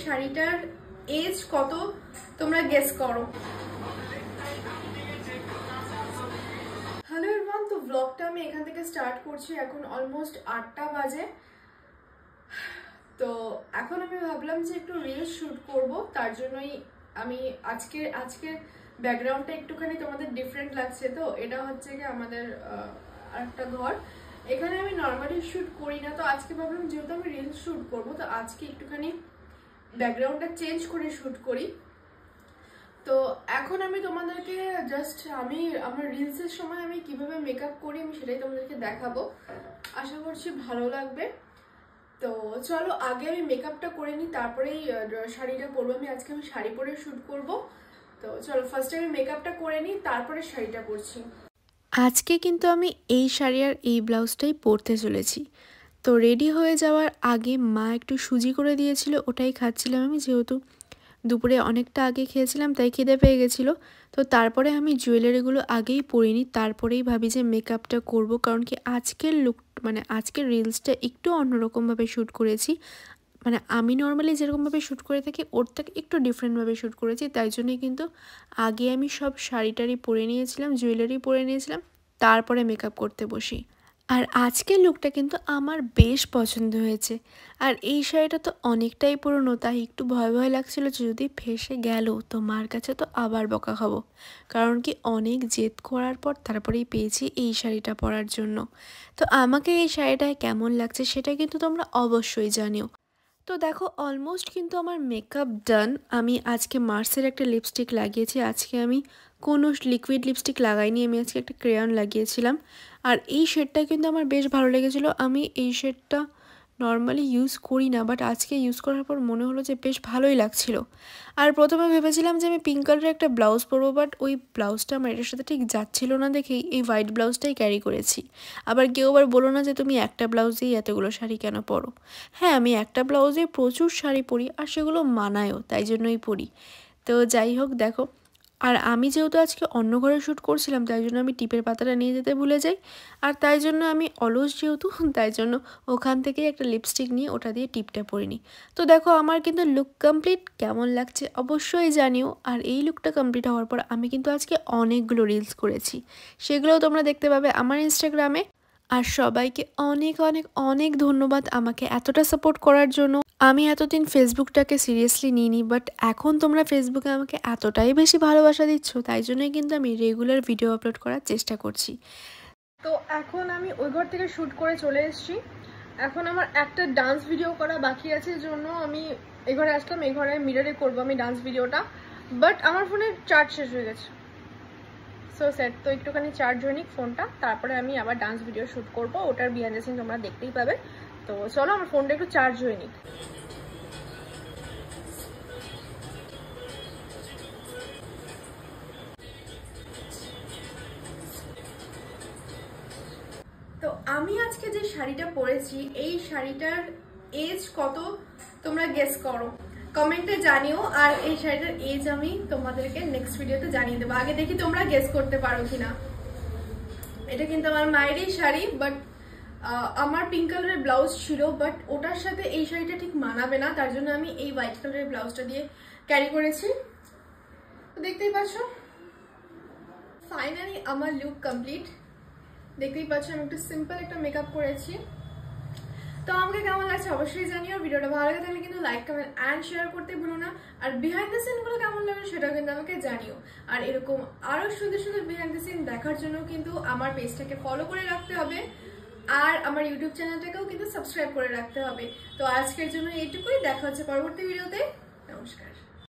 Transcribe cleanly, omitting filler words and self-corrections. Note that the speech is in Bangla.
শাড়িটার এজ কত তোমরা গেস করো। হ্যালো এভরিওয়ান, তো ব্লগটা আমি এখান থেকে স্টার্ট করছি। এখন অলমোস্ট 8টা বাজে। তো এখন আমি ভাবলাম যে একটু রিলস শুট করব, তার জন্যই আমি আজকে ব্যাকগ্রাউন্ডটা একটুখানি তোমাদের ডিফারেন্ট লাগছে। তো এটা হচ্ছে কি আমাদের আরেকটা ঘর, এখানে আমি নর্মালি শুট করি না। তো আজকে ভাবলাম যেহেতু আমি রিলস শুট করব, তো আজকে একটুখানি ব্যাকগ্রাউন্ডটা চেঞ্জ করে শুট করি। তো এখন আমি তোমাদেরকে জাস্ট আমার রিলসের সময় আমি কিভাবে মেকআপ করি আমি সেটাই তোমাদেরকে দেখাবো। আশা করছি ভালো লাগবে। তো চলো আগে আমি মেকআপটা করে নিই, তারপরেই শাড়িটা পরবো। আজকে আমি শাড়ি পরে শ্যুট করব। তো চলো ফার্স্টে আমি মেকআপটা করে নিই, তারপরে শাড়িটা পরছি। আজকে কিন্তু আমি এই শাড়ি আর এই ব্লাউজটাই পরতে চলেছি। তো রেডি হয়ে যাওয়ার আগে মা একটু সুজি করে দিয়েছিল, ওটাই খাচ্ছিলাম আমি, যেহেতু দুপুরে অনেকটা আগে খেয়েছিলাম তাই খিদে পেয়ে গেছিলো। তো তারপরে আমি জুয়েলারিগুলো আগেই পরিনি, তারপরেই ভাবি যে মেকআপটা করব, কারণ কি আজকের লুক আজকের রিলসটা একটু অন্যরকমভাবে শ্যুট করেছি। আমি নর্মালি যেরকমভাবে শ্যুট করে থাকি ওর থেকে একটু ডিফারেন্টভাবে শ্যুট করেছি, তাই জন্যই কিন্তু আগে আমি সব শাড়ি টাড়ি পরে নিয়েছিলাম, জুয়েলারি পরে নিয়েছিলাম, তারপরে মেকআপ করতে বসি। আর আজকের লুকটা কিন্তু আমার বেশ পছন্দ হয়েছে। আর এই শাড়িটা তো অনেকটাই পুরনো, তাই একটু ভয় ভয় লাগছিল যে যদি ফেঁসে গেল তো মার কাছে তো আবার বকা খাবো, কারণ কি অনেক জেদ করার পর তারপরেই পেয়েছি এই শাড়িটা পরার জন্য। তো আমাকে এই শাড়িটায় কেমন লাগছে সেটা কিন্তু তোমরা অবশ্যই জানিও। তো দেখো অলমোস্ট কিন্তু আমার মেকআপ ডান। আমি আজকে মার্সের একটা লিপস্টিক লাগিয়েছি, আজকে আমি কোনো লিকুইড লিপস্টিক লাগাইনি, আমি আজকে একটা ক্রেয়ন লাগিয়েছিলাম। আর এই শেডটা কিন্তু আমার বেশ ভালো লেগেছিলো। আমি এই শেডটা নর্মালি ইউজ করি না, বাট আজকে ইউজ করার পর মনে হলো যে বেশ ভালোই লাগছিল। আর প্রথমে ভেবেছিলাম যে আমি পিঙ্ক কালারের একটা ব্লাউজ পরবো, বাট ওই ব্লাউজটা আমার এটার সাথে ঠিক যাচ্ছিল না দেখেই এই হোয়াইট ব্লাউজটাই ক্যারি করেছি। আবার কেউ আবার বলো না যে তুমি একটা ব্লাউজেই এতগুলো শাড়ি কেন পরো। হ্যাঁ, আমি একটা ব্লাউজে প্রচুর শাড়ি পরি আর সেগুলো মানায়ও, তাই জন্যই পরি। তো যাই হোক দেখো, আর আমি যেহেতু আজকে অন্য ঘরে শ্যুট করছিলাম তাই জন্য আমি টিপের পাতাটা নিয়ে যেতে ভুলে যাই। আর তাই জন্য আমি অলস যেহেতু, তাই জন্য ওখান থেকেই একটা লিপস্টিক নিয়ে ওটা দিয়ে টিপটা পরে নিই। তো দেখো আমার কিন্তু লুক কমপ্লিট, কেমন লাগছে অবশ্যই জানিও। আর এই লুকটা কমপ্লিট হওয়ার পর আমি কিন্তু আজকে অনেকগুলো রিলস করেছি, সেগুলোও তোমরা দেখতে পাবে আমার ইনস্টাগ্রামে। আর সবাইকে অনেক অনেক অনেক ধন্যবাদ আমাকে এতটা সাপোর্ট করার জন্য। আমি এতদিন ফেসবুকটাকে সিরিয়াসলি নিইনি, বাট এখন তোমরা ফেসবুকে আমাকে এতটাই বেশি ভালোবাসা দিচ্ছ, তাই জন্যই কিন্তু আমি রেগুলার ভিডিও আপলোড করার চেষ্টা করছি। তো এখন আমি ওই ঘর থেকে শ্যুট করে চলে এসেছি। এখন আমার একটা ডান্স ভিডিও করা বাকি আছে, জন্য আমি এই ঘরে আসলাম। এই ঘরে মিররে করবো আমি ডান্স ভিডিওটা, বাট আমার ফোনের চার্জ শেষ হয়ে গেছে। সো স্যার, তো একটুখানি চার্জ হয়ে নিক ফোনটা, তারপরে আমি আবার ডান্স ভিডিও শ্যুট করবো। ওটার বিহাইন্ড দ্য সিন তোমরা দেখতেই পাবে। তো চলো আমার ফোনটা একটু চার্জ হয়ে নিক। তো আমি আজকে যে শাড়িটা পরেছি এই শাড়িটার এজ কত তোমরা গেস করো, কমেন্টে জানিও। আর এই শাড়িটার এজ আমি তোমাদেরকে নেক্সট ভিডিওতে জানিয়ে দেবো। আগে দেখি তোমরা গেস করতে পারো কিনা। এটা কিন্তু আমার মায়েরই শাড়ি, বাট আমার পিঙ্ক কালারের ব্লাউজ ছিল, বাট ওটার সাথে এই শাড়িটা ঠিক মানাবে না, তার জন্য আমি এই হোয়াইট কালারের ব্লাউজটা দিয়ে ক্যারি করেছি। তো দেখতেই পাচ্ছ ফাইনালি আমার লুক কমপ্লিট। দেখতেই পাচ্ছ আমি একটু সিম্পল একটা মেকআপ করেছি। তো আমাকে কেমন লাগছে অবশ্যই জানিও। ভিডিওটা ভালো লাগে তাহলে কিন্তু লাইক কমেন্ট অ্যান্ড শেয়ার করতে ভুলো না। আর বিহাইন্ড দ্য সিনগুলো কেমন লাগলো সেটাও কিন্তু আমাকে জানিও। আর এরকম আরো সুন্দর সুন্দর বিহাইন্ড দ্য সিন দেখার জন্য কিন্তু আমার পেজটাকে ফলো করে রাখতে হবে, আর আমার ইউটিউব চ্যানেলটাকেও কিন্তু সাবস্ক্রাইব করে রাখতে হবে। তো আজকের জন্য এইটুকুই, দেখা হচ্ছে পরবর্তী ভিডিওতে। নমস্কার।